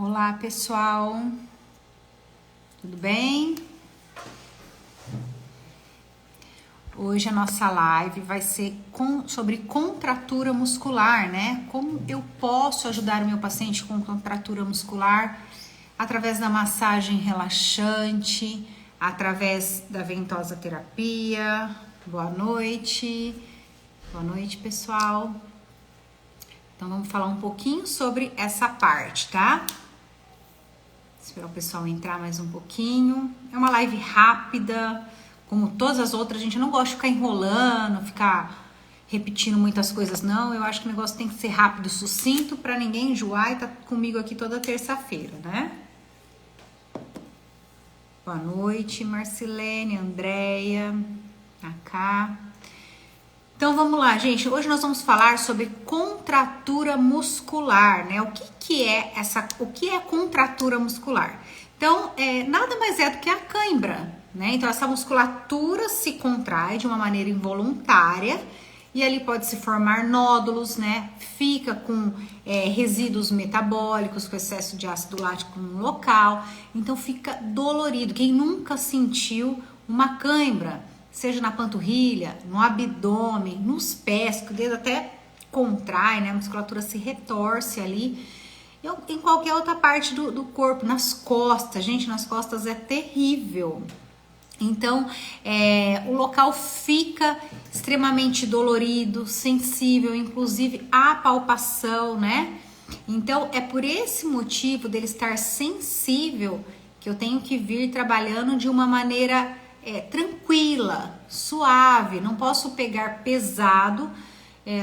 Olá, pessoal. Tudo bem? Hoje a nossa live vai ser sobre contratura muscular, né? Como eu posso ajudar o meu paciente com contratura muscular através da massagem relaxante, através da ventosa terapia. Boa noite. Boa noite, pessoal. Então vamos falar um pouquinho sobre essa parte, tá? Esperar o pessoal entrar mais um pouquinho. É uma live rápida, como todas as outras. A gente não gosta de ficar enrolando, ficar repetindo muitas coisas, não. Eu acho que o negócio tem que ser rápido, sucinto, para ninguém enjoar e tá comigo aqui toda terça-feira, né? Boa noite, Marcilene, Andréia, Aká. Então vamos lá, gente. Hoje nós vamos falar sobre contratura muscular, né? O que é contratura muscular? Então, nada mais é do que a cãibra, né? Então essa musculatura se contrai de uma maneira involuntária e ali pode se formar nódulos, né? Fica com resíduos metabólicos, com excesso de ácido lático no local. Então fica dolorido. Quem nunca sentiu uma cãibra? Seja na panturrilha, no abdômen, nos pés, que o dedo até contrai, né? A musculatura se retorce ali. Em qualquer outra parte do corpo, nas costas. Gente, nas costas é terrível. Então, o local fica extremamente dolorido, sensível, inclusive à palpação, né? Então, é por esse motivo dele estar sensível que eu tenho que vir trabalhando de uma maneira tranquila, suave. Não posso pegar pesado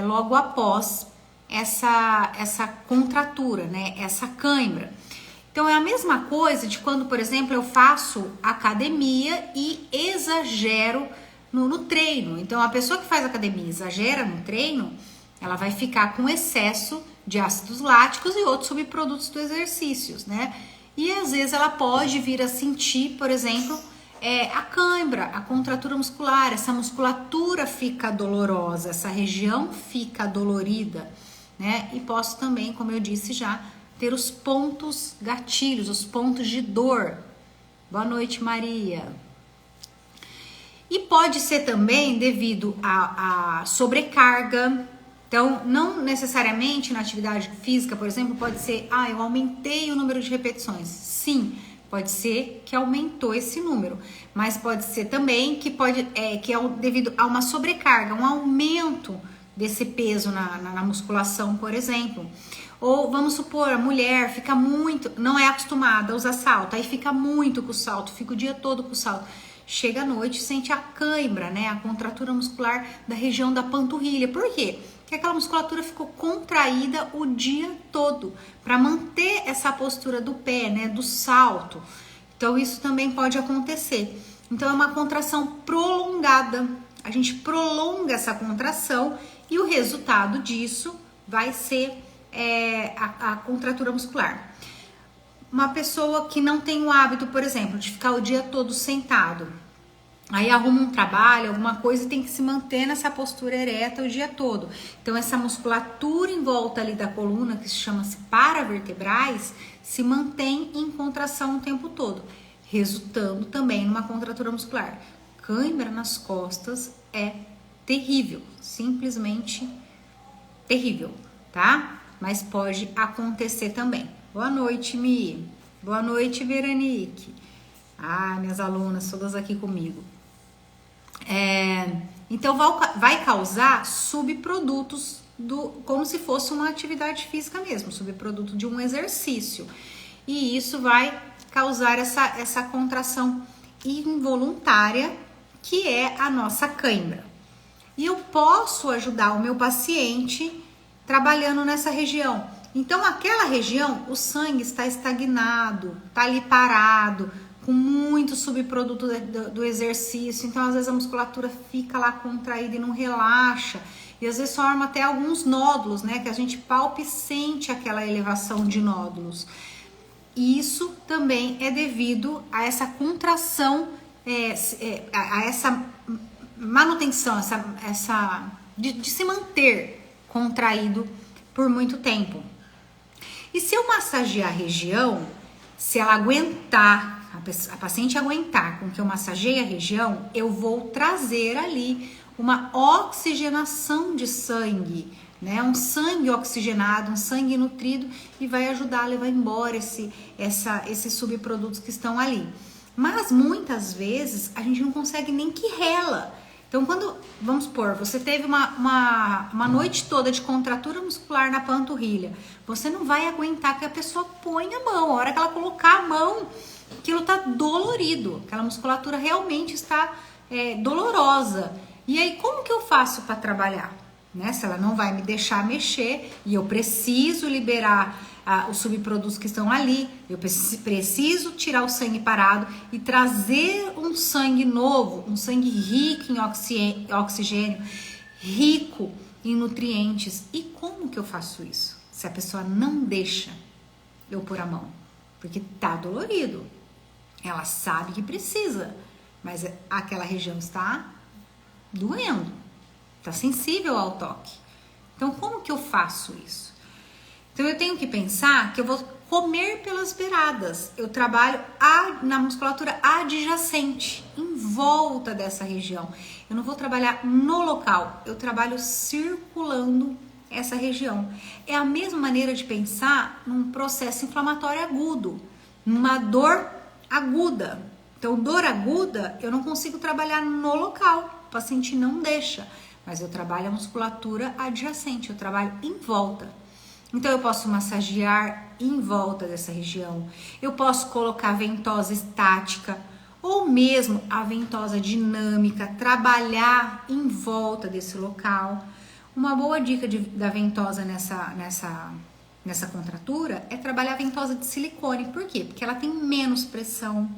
logo após essa contratura, né? Essa cãibra. Então é a mesma coisa de quando, por exemplo, eu faço academia e exagero no treino. Então a pessoa que faz academia e exagera no treino, ela vai ficar com excesso de ácidos láticos e outros subprodutos do exercício, né? E às vezes ela pode vir a sentir, por exemplo, a cãibra, a contratura muscular. Essa musculatura fica dolorosa, essa região fica dolorida, né? E posso também, como eu disse já, ter os pontos gatilhos, os pontos de dor. Boa noite, Maria. E pode ser também devido a sobrecarga. Então, não necessariamente na atividade física, por exemplo, pode ser, eu aumentei o número de repetições. Sim, pode ser que aumentou esse número, mas pode ser também que é devido a uma sobrecarga, um aumento desse peso na musculação, por exemplo. Ou vamos supor, a mulher fica não é acostumada a usar salto, aí fica muito com o salto, fica o dia todo com o salto. Chega à noite, sente a cãibra, né? A contratura muscular da região da panturrilha. Por quê? Porque aquela musculatura ficou contraída o dia todo para manter essa postura do pé, né? Do salto. Então isso também pode acontecer. Então é uma contração prolongada. A gente prolonga essa contração e o resultado disso vai ser a contratura muscular. Uma pessoa que não tem o hábito, por exemplo, de ficar o dia todo sentado, aí arruma um trabalho, alguma coisa e tem que se manter nessa postura ereta o dia todo. Então essa musculatura em volta ali da coluna, que se chama-se paravertebrais, se mantém em contração o tempo todo, resultando também numa contratura muscular. Cãibra nas costas é terrível, simplesmente terrível, tá? Mas pode acontecer também. Boa noite, Mi. Boa noite, Veronique. Minhas alunas todas aqui comigo. Então vai causar subprodutos como se fosse uma atividade física mesmo, subproduto de um exercício. E isso vai causar essa contração involuntária, que é a nossa cãibra. E eu posso ajudar o meu paciente trabalhando nessa região. Então, aquela região, o sangue está estagnado, está ali parado, com muito subproduto do exercício. Então, às vezes a musculatura fica lá contraída e não relaxa. E às vezes forma até alguns nódulos, né? Que a gente palpa e sente aquela elevação de nódulos. E isso também é devido a essa contração, a essa manutenção, de se manter contraído por muito tempo. E se eu massagear a região, se ela aguentar, a paciente aguentar com que eu massageie a região, eu vou trazer ali uma oxigenação de sangue, né? Um sangue oxigenado, um sangue nutrido, e vai ajudar a levar embora esses subprodutos que estão ali. Mas muitas vezes a gente não consegue nem que rela. Então, quando, vamos supor, você teve uma noite toda de contratura muscular na panturrilha, você não vai aguentar que a pessoa ponha a mão. A hora que ela colocar a mão, aquilo tá dolorido, aquela musculatura realmente está dolorosa. E aí, como que eu faço para trabalhar? Né? Se ela não vai me deixar mexer e eu preciso liberar os subprodutos que estão ali, eu preciso tirar o sangue parado e trazer um sangue novo, um sangue rico em oxigênio, rico em nutrientes. E como que eu faço isso? Se a pessoa não deixa eu pôr a mão, porque tá dolorido, ela sabe que precisa, mas aquela região está doendo, está sensível ao toque. Então, como que eu faço isso? Então, eu tenho que pensar que eu vou comer pelas beiradas. Eu trabalho na musculatura adjacente, em volta dessa região. Eu não vou trabalhar no local, eu trabalho circulando essa região. É a mesma maneira de pensar num processo inflamatório agudo, numa dor aguda. Então, dor aguda, eu não consigo trabalhar no local, o paciente não deixa, mas eu trabalho a musculatura adjacente, eu trabalho em volta. Então, eu posso massagear em volta dessa região, eu posso colocar ventosa estática ou mesmo a ventosa dinâmica, trabalhar em volta desse local. Uma boa dica da ventosa nessa contratura é trabalhar a ventosa de silicone. Por quê? Porque ela tem menos pressão.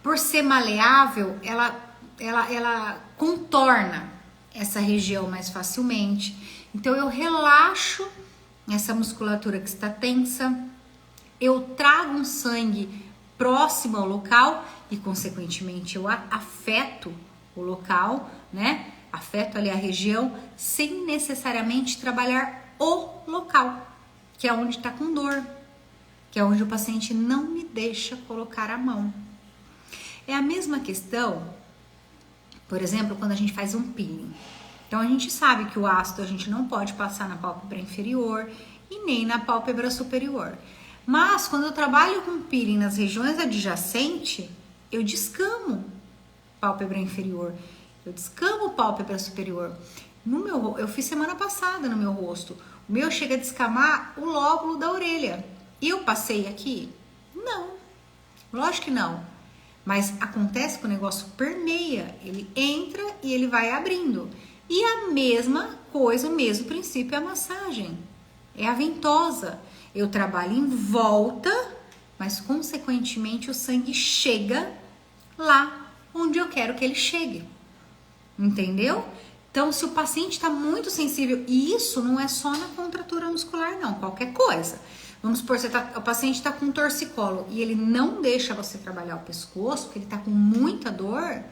Por ser maleável, ela contorna essa região mais facilmente. Então, eu relaxo essa musculatura que está tensa, eu trago um sangue próximo ao local e, consequentemente, eu afeto o local, né? Afeto ali a região sem necessariamente trabalhar o local, que é onde está com dor, que é onde o paciente não me deixa colocar a mão. É a mesma questão, por exemplo, quando a gente faz um peeling. Então, a gente sabe que o ácido a gente não pode passar na pálpebra inferior e nem na pálpebra superior. Mas, quando eu trabalho com peeling nas regiões adjacentes, eu descamo pálpebra inferior, eu descamo pálpebra superior. Eu fiz semana passada no meu rosto. O meu chega a descamar o lóbulo da orelha. E eu passei aqui? Não, lógico que não. Mas acontece que o negócio permeia, ele entra e ele vai abrindo. E a mesma coisa, o mesmo princípio é a massagem, é a ventosa. Eu trabalho em volta, mas consequentemente o sangue chega lá onde eu quero que ele chegue. Entendeu? Então, se o paciente está muito sensível, e isso não é só na contratura muscular, não, qualquer coisa. Vamos supor, o paciente está com um torcicolo e ele não deixa você trabalhar o pescoço, porque ele está com muita dor,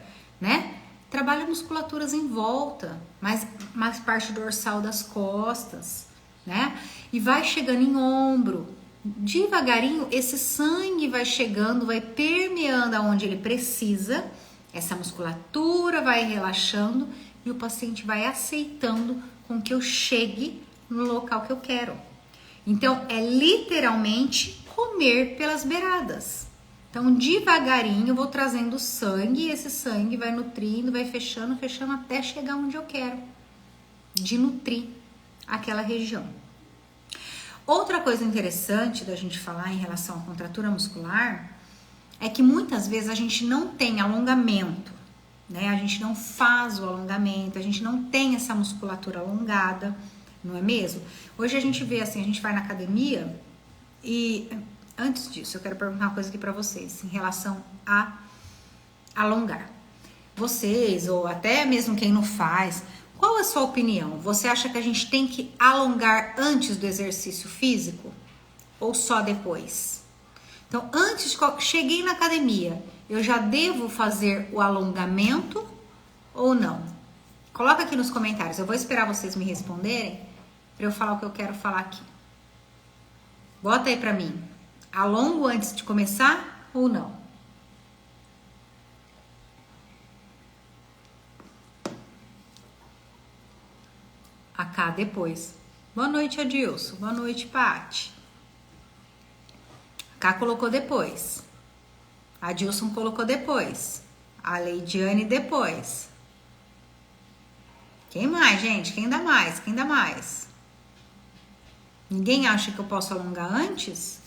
né? Trabalha musculaturas em volta, mais parte dorsal das costas, né? E vai chegando em ombro. Devagarinho, esse sangue vai chegando, vai permeando aonde ele precisa, essa musculatura vai relaxando e o paciente vai aceitando com que eu chegue no local que eu quero. Então, é literalmente comer pelas beiradas. Então, devagarinho, eu vou trazendo sangue e esse sangue vai nutrindo, vai fechando até chegar onde eu quero, de nutrir aquela região. Outra coisa interessante da gente falar em relação à contratura muscular é que muitas vezes a gente não tem alongamento, né? A gente não faz o alongamento, a gente não tem essa musculatura alongada, não é mesmo? Hoje a gente vê assim, a gente vai na academia e... Antes disso, eu quero perguntar uma coisa aqui pra vocês em relação a alongar. Vocês, ou até mesmo quem não faz, qual é a sua opinião? Você acha que a gente tem que alongar antes do exercício físico? Ou só depois? Então, cheguei na academia, eu já devo fazer o alongamento ou não? Coloca aqui nos comentários, eu vou esperar vocês me responderem para eu falar o que eu quero falar aqui. Bota aí pra mim. Alongo antes de começar ou não? A Cá depois. Boa noite, Adilson. Boa noite, Paty. A Cá colocou depois. A Adilson colocou depois. A Leidiane depois. Quem mais, gente? Quem dá mais? Quem dá mais? Ninguém acha que eu posso alongar antes?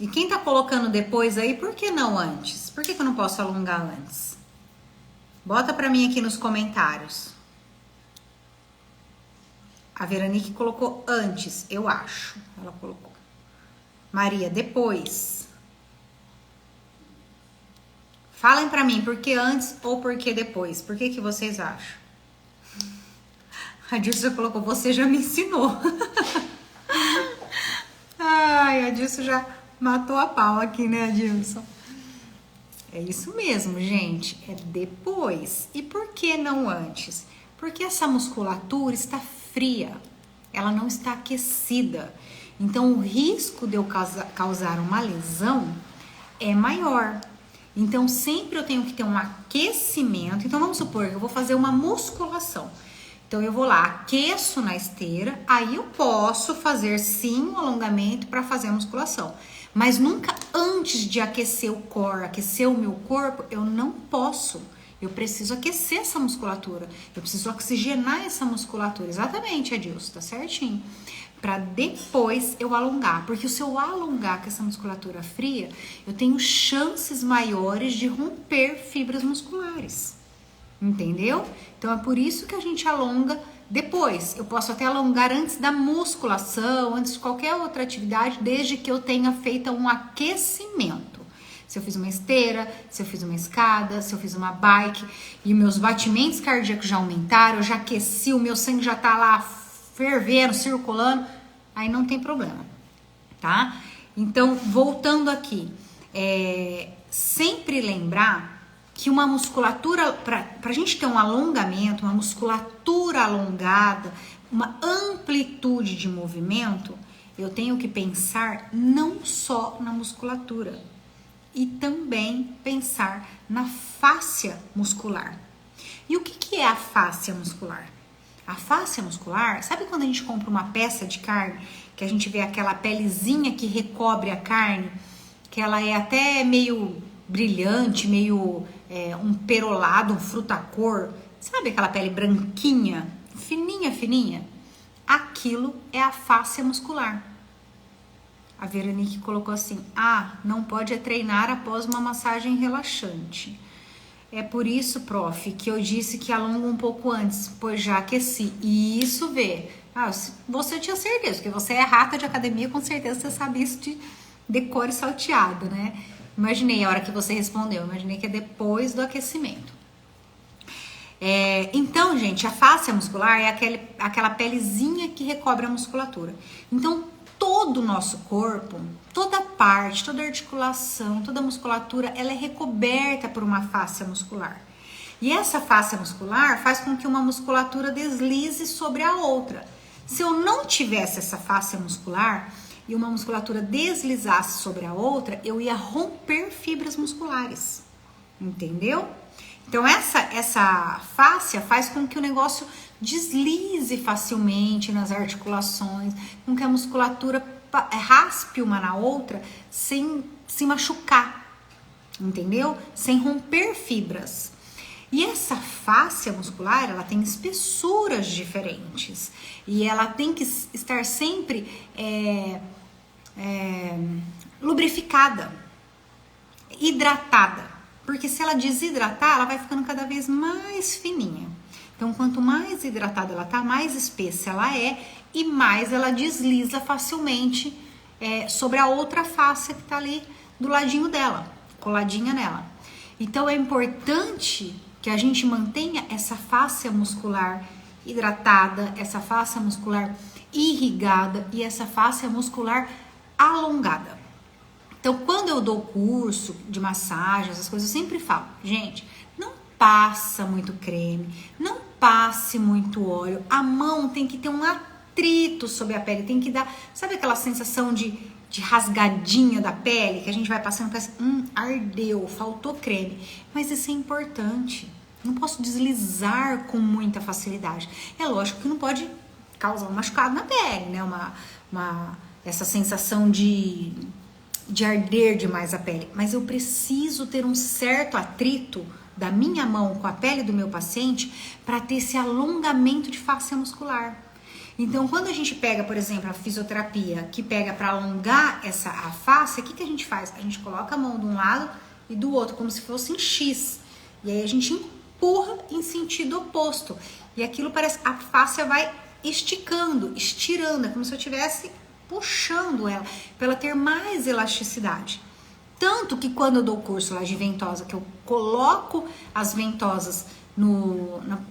E quem tá colocando depois aí, por que não antes? Por que eu não posso alongar antes? Bota pra mim aqui nos comentários. A Veronique colocou antes, eu acho. Ela colocou. Maria, depois. Falem pra mim, por que antes ou por que depois? Por que vocês acham? A Dilson colocou, você já me ensinou. Ai, a Dilson já matou a pau aqui, né, Adilson? É isso mesmo, gente. É depois. E por que não antes? Porque essa musculatura está fria. Ela não está aquecida. Então, o risco de eu causar uma lesão é maior. Então, sempre eu tenho que ter um aquecimento. Então, vamos supor que eu vou fazer uma musculação. Então, eu vou lá, aqueço na esteira, aí eu posso fazer sim um alongamento para fazer a musculação. Mas nunca antes de aquecer o core, aquecer o meu corpo, eu não posso. Eu preciso aquecer essa musculatura. Eu preciso oxigenar essa musculatura. Exatamente, Adilson, tá certinho. Para depois eu alongar. Porque se eu alongar com essa musculatura fria, eu tenho chances maiores de romper fibras musculares. Entendeu? Então é por isso que a gente alonga depois. Eu posso até alongar antes da musculação, antes de qualquer outra atividade, desde que eu tenha feito um aquecimento. Se eu fiz uma esteira, se eu fiz uma escada, se eu fiz uma bike e meus batimentos cardíacos já aumentaram, eu já aqueci, o meu sangue já tá lá fervendo, circulando, aí não tem problema, tá? Então, voltando aqui, sempre lembrar que uma musculatura, para a gente ter um alongamento, uma musculatura alongada, uma amplitude de movimento, eu tenho que pensar não só na musculatura, e também pensar na fáscia muscular. E o que é a fáscia muscular? A fáscia muscular, sabe quando a gente compra uma peça de carne, que a gente vê aquela pelezinha que recobre a carne, que ela é até meio brilhante, meio um perolado, um frutacor, sabe aquela pele branquinha, fininha, fininha? Aquilo é a fáscia muscular. A Veronique colocou assim, não pode treinar após uma massagem relaxante. É por isso, prof, que eu disse que alonga um pouco antes, pois já aqueci. E isso você tinha certeza, porque você é rata de academia, com certeza você sabe isso de cor e salteado, né? Imaginei a hora que você respondeu, imaginei que é depois do aquecimento. Então, gente, a fáscia muscular é aquela pelezinha que recobre a musculatura. Então, todo o nosso corpo, toda parte, toda articulação, toda musculatura, ela é recoberta por uma fáscia muscular. E essa fáscia muscular faz com que uma musculatura deslize sobre a outra. Se eu não tivesse essa fáscia muscular e uma musculatura deslizasse sobre a outra, eu ia romper fibras musculares. Entendeu? Então, essa fáscia faz com que o negócio deslize facilmente nas articulações, com que a musculatura raspe uma na outra sem se machucar, entendeu? Sem romper fibras. E essa fáscia muscular, ela tem espessuras diferentes e ela tem que estar sempre lubrificada, hidratada, porque se ela desidratar, ela vai ficando cada vez mais fininha. Então, quanto mais hidratada ela tá, mais espessa ela é e mais ela desliza facilmente sobre a outra fáscia que tá ali do ladinho dela, coladinha nela. Então, é importante que a gente mantenha essa fáscia muscular hidratada, essa fáscia muscular irrigada e essa fáscia muscular alongada. Então, quando eu dou curso de massagem, essas coisas, eu sempre falo, gente, não passa muito creme, não passe muito óleo, a mão tem que ter um atrito sobre a pele, tem que dar, sabe aquela sensação de rasgadinha da pele, que a gente vai passando e pensa, ardeu, faltou creme. Mas isso é importante. Não posso deslizar com muita facilidade. É lógico que não pode causar um machucado na pele, né? Essa sensação de arder demais a pele. Mas eu preciso ter um certo atrito da minha mão com a pele do meu paciente para ter esse alongamento de face muscular. Então, quando a gente pega, por exemplo, a fisioterapia, que pega para alongar a face, o que a gente faz? A gente coloca a mão de um lado e do outro, como se fosse em X. E aí a gente empurra em sentido oposto. E aquilo parece, a face vai esticando, estirando, é como se eu estivesse puxando ela, para ela ter mais elasticidade. Tanto que quando eu dou o curso lá de ventosa, que eu coloco as ventosas,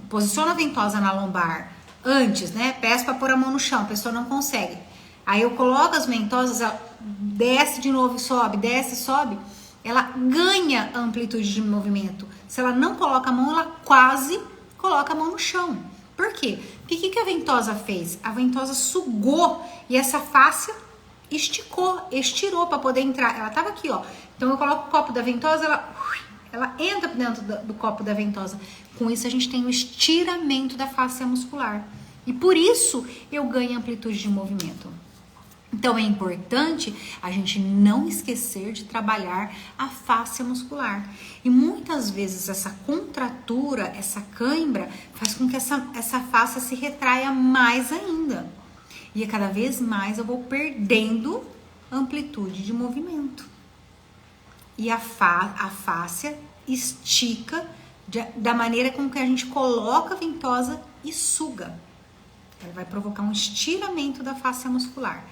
posiciono a ventosa na lombar antes, né? Peço para pôr a mão no chão, a pessoa não consegue. Aí eu coloco as ventosas, ela desce de novo e sobe, desce e sobe, ela ganha amplitude de movimento. Se ela não coloca a mão, ela quase coloca a mão no chão. Por quê? Porque o que a ventosa fez? A ventosa sugou e essa face estirou para poder entrar. Ela tava aqui, ó. Então eu coloco o copo da ventosa, ela entra dentro do copo da ventosa. Com isso a gente tem o estiramento da face muscular. E por isso eu ganho amplitude de movimento. Então é importante a gente não esquecer de trabalhar a face muscular. E muitas vezes essa contratura, essa cãibra, faz com que essa face se retraia mais ainda. E cada vez mais eu vou perdendo amplitude de movimento. E a fáscia estica da maneira com que a gente coloca a ventosa e suga. Ela vai provocar um estiramento da face muscular.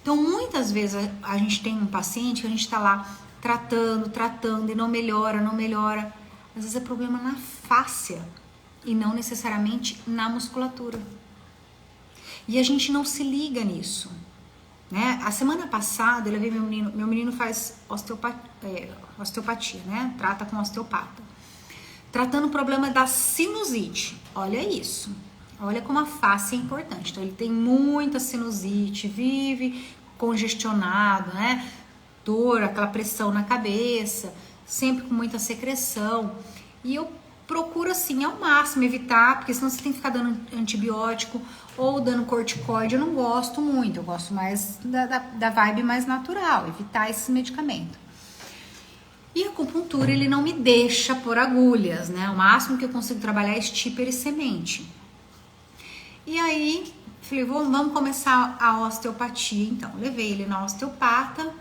Então, muitas vezes a gente tem um paciente que a gente está lá tratando e não melhora. Às vezes é problema na fáscia e não necessariamente na musculatura. E a gente não se liga nisso, né? A semana passada eu levei meu menino faz osteopatia, né? Trata com osteopata. Tratando o problema da sinusite. Olha isso. Olha como a face é importante. Então, ele tem muita sinusite, vive congestionado, né? Dor, aquela pressão na cabeça, sempre com muita secreção. E eu procuro, assim, ao máximo evitar, porque senão você tem que ficar dando antibiótico ou dando corticoide. Eu não gosto muito, eu gosto mais da vibe mais natural, evitar esse medicamento. E a acupuntura, ele não me deixa pôr agulhas, né? O máximo que eu consigo trabalhar é estíper e semente. E aí, falei, vamos começar a osteopatia, então. Levei ele na osteopata.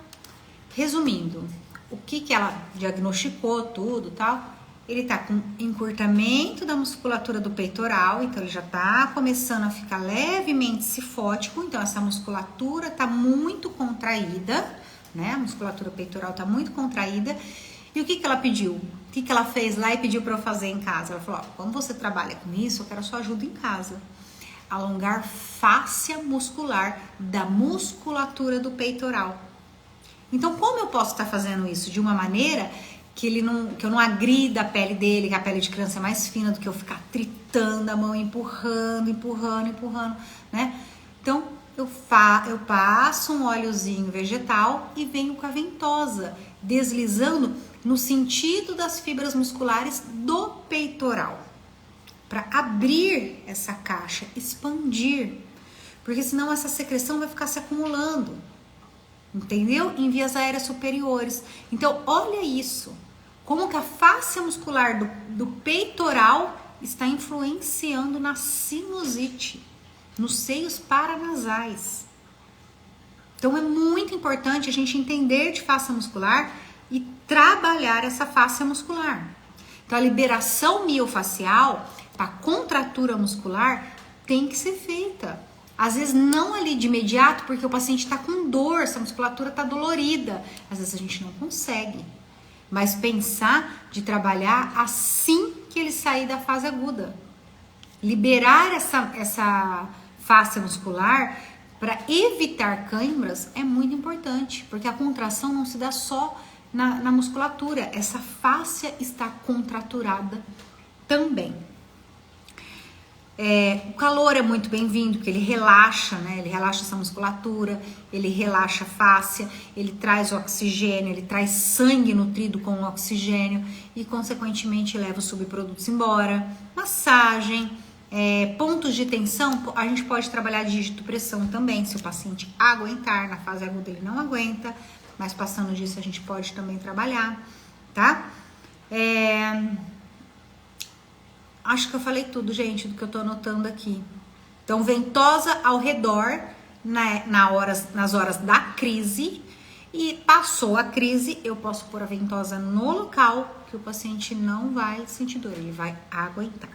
Resumindo, o que ela diagnosticou, tudo e tal. Ele tá com encurtamento da musculatura do peitoral, então ele já tá começando a ficar levemente cifótico, então essa musculatura tá muito contraída, né? A musculatura peitoral tá muito contraída. E o que ela pediu? O que ela fez lá e pediu para eu fazer em casa? Ela falou, ó, como você trabalha com isso, eu quero a sua ajuda em casa. Alongar fáscia muscular da musculatura do peitoral. Então, como eu posso estar fazendo isso? De uma maneira que eu não agrida a pele dele, que a pele de criança é mais fina do que eu ficar tritando a mão, empurrando, né? Então, eu passo um óleozinho vegetal e venho com a ventosa, deslizando no sentido das fibras musculares do peitoral, para abrir essa caixa, expandir, porque senão essa secreção vai ficar se acumulando, entendeu? Em vias aéreas superiores. Então, olha isso, como que a face muscular do peitoral está influenciando na sinusite, nos seios paranasais. Então, é muito importante a gente entender de face muscular e trabalhar essa face muscular. Então, a liberação miofacial, a contratura muscular, tem que ser feita. Às vezes não ali de imediato, porque o paciente está com dor, essa musculatura está dolorida. Às vezes a gente não consegue. Mas pensar de trabalhar assim que ele sair da fase aguda. Liberar essa face muscular para evitar câimbras é muito importante, porque a contração não se dá só na musculatura, essa fáscia está contraturada também. O calor é muito bem-vindo, porque ele relaxa, né? Ele relaxa essa musculatura, ele relaxa a fáscia, ele traz oxigênio, ele traz sangue nutrido com oxigênio e, consequentemente, leva os subprodutos embora. Massagem, pontos de tensão, a gente pode trabalhar dígito-pressão também, se o paciente aguentar, na fase aguda ele não aguenta, mas passando disso a gente pode também trabalhar, tá? Acho que eu falei tudo, gente, do que eu tô anotando aqui. Então, ventosa ao redor nas horas da crise. E passou a crise, eu posso pôr a ventosa no local que o paciente não vai sentir dor, ele vai aguentar.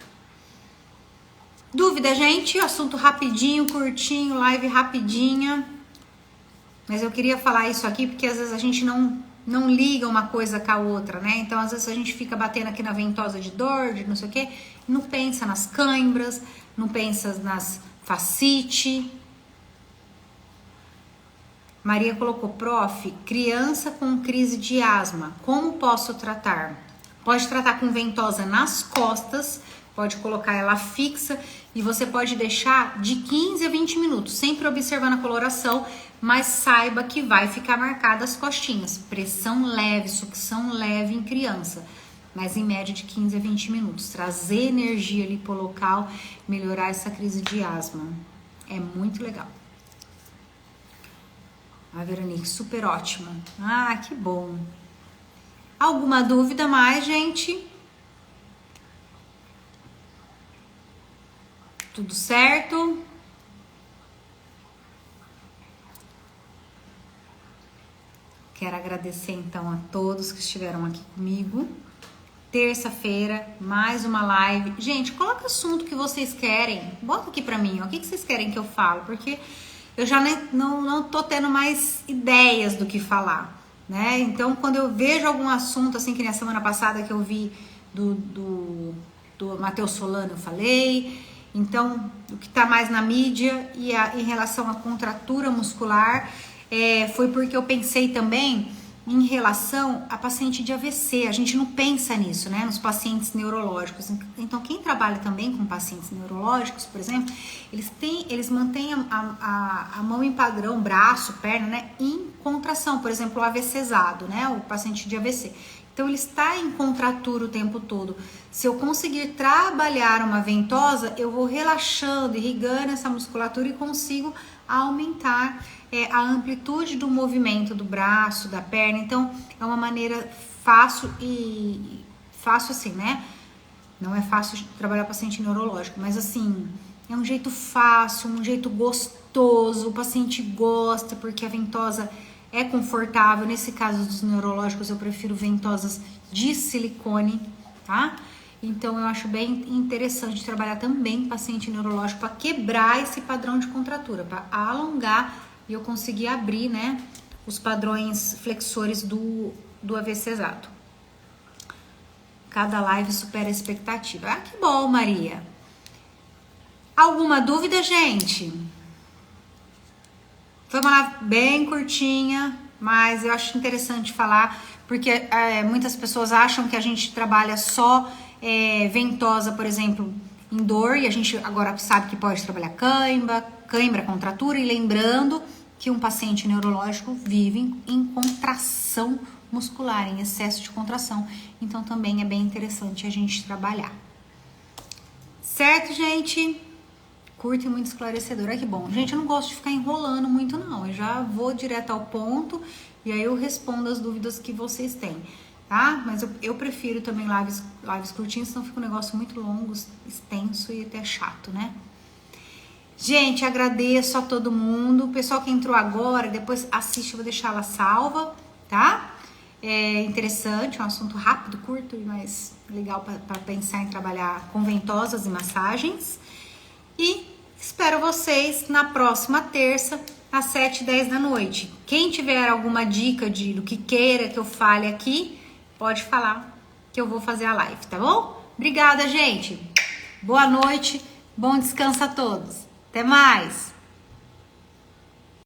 Dúvida, gente? Assunto rapidinho, curtinho, live rapidinha. Mas eu queria falar isso aqui porque às vezes a gente não liga uma coisa com a outra, né? Então, às vezes a gente fica batendo aqui na ventosa de dor, de não sei o quê, não pensa nas cãibras, não pensa nas fascite. Maria colocou, prof, criança com crise de asma, como posso tratar? Pode tratar com ventosa nas costas, pode colocar ela fixa e você pode deixar de 15 a 20 minutos, sempre observando a coloração, mas saiba que vai ficar marcada as costinhas. Pressão leve, sucção leve em criança, mas em média de 15 a 20 minutos. Trazer energia ali pro local, melhorar essa crise de asma. É muito legal. A Veronique, super ótima. Ah, que bom. Alguma dúvida mais, gente? Tudo certo? Quero agradecer então a todos que estiveram aqui comigo. Terça-feira, mais uma live. Gente, coloca o assunto que vocês querem. Bota aqui pra mim, ó. O que vocês querem que eu fale? Porque eu já não tô tendo mais ideias do que falar, né? Então, quando eu vejo algum assunto, assim, que na semana passada que eu vi do Matheus Solano, eu falei. Então, o que tá mais na mídia e em relação à contratura muscular, foi porque eu pensei também em relação a paciente de AVC. A gente não pensa nisso, né? Nos pacientes neurológicos. Então, quem trabalha também com pacientes neurológicos, por exemplo, eles mantêm a mão em padrão, braço, perna, né? Em contração. Por exemplo, o AVCzado, né? O paciente de AVC. Então, ele está em contratura o tempo todo. Se eu conseguir trabalhar uma ventosa, eu vou relaxando, irrigando essa musculatura e consigo aumentar a amplitude do movimento do braço, da perna. Então, é uma maneira fácil assim, né? Não é fácil de trabalhar paciente neurológico, mas assim, é um jeito fácil, um jeito gostoso, o paciente gosta porque a ventosa é confortável. Nesse caso dos neurológicos, eu prefiro ventosas de silicone, tá? Então, eu acho bem interessante trabalhar também paciente neurológico para quebrar esse padrão de contratura, para alongar e eu conseguir abrir, né, os padrões flexores do AVCzado. Cada live supera a expectativa. Ah, que bom, Maria. Alguma dúvida, gente? Foi uma live bem curtinha, mas eu acho interessante falar, porque muitas pessoas acham que a gente trabalha só ventosa, por exemplo, em dor, e a gente agora sabe que pode trabalhar cãibra, contratura, e lembrando que um paciente neurológico vive em contração muscular, em excesso de contração, então também é bem interessante a gente trabalhar. Certo, gente? Curto e muito esclarecedor. Ai, que bom. Gente, eu não gosto de ficar enrolando muito, não. Eu já vou direto ao ponto e aí eu respondo as dúvidas que vocês têm, tá? Mas eu prefiro também lives curtinhas, senão fica um negócio muito longo, extenso e até chato, né? Gente, agradeço a todo mundo. O pessoal que entrou agora, depois assiste, eu vou deixar ela salva, tá? É interessante, é um assunto rápido, curto, mas legal para pensar em trabalhar com ventosas e massagens. E espero vocês na próxima terça, às 7h10 da noite. Quem tiver alguma dica do que queira que eu fale aqui, pode falar que eu vou fazer a live, tá bom? Obrigada, gente. Boa noite, bom descanso a todos. Até mais!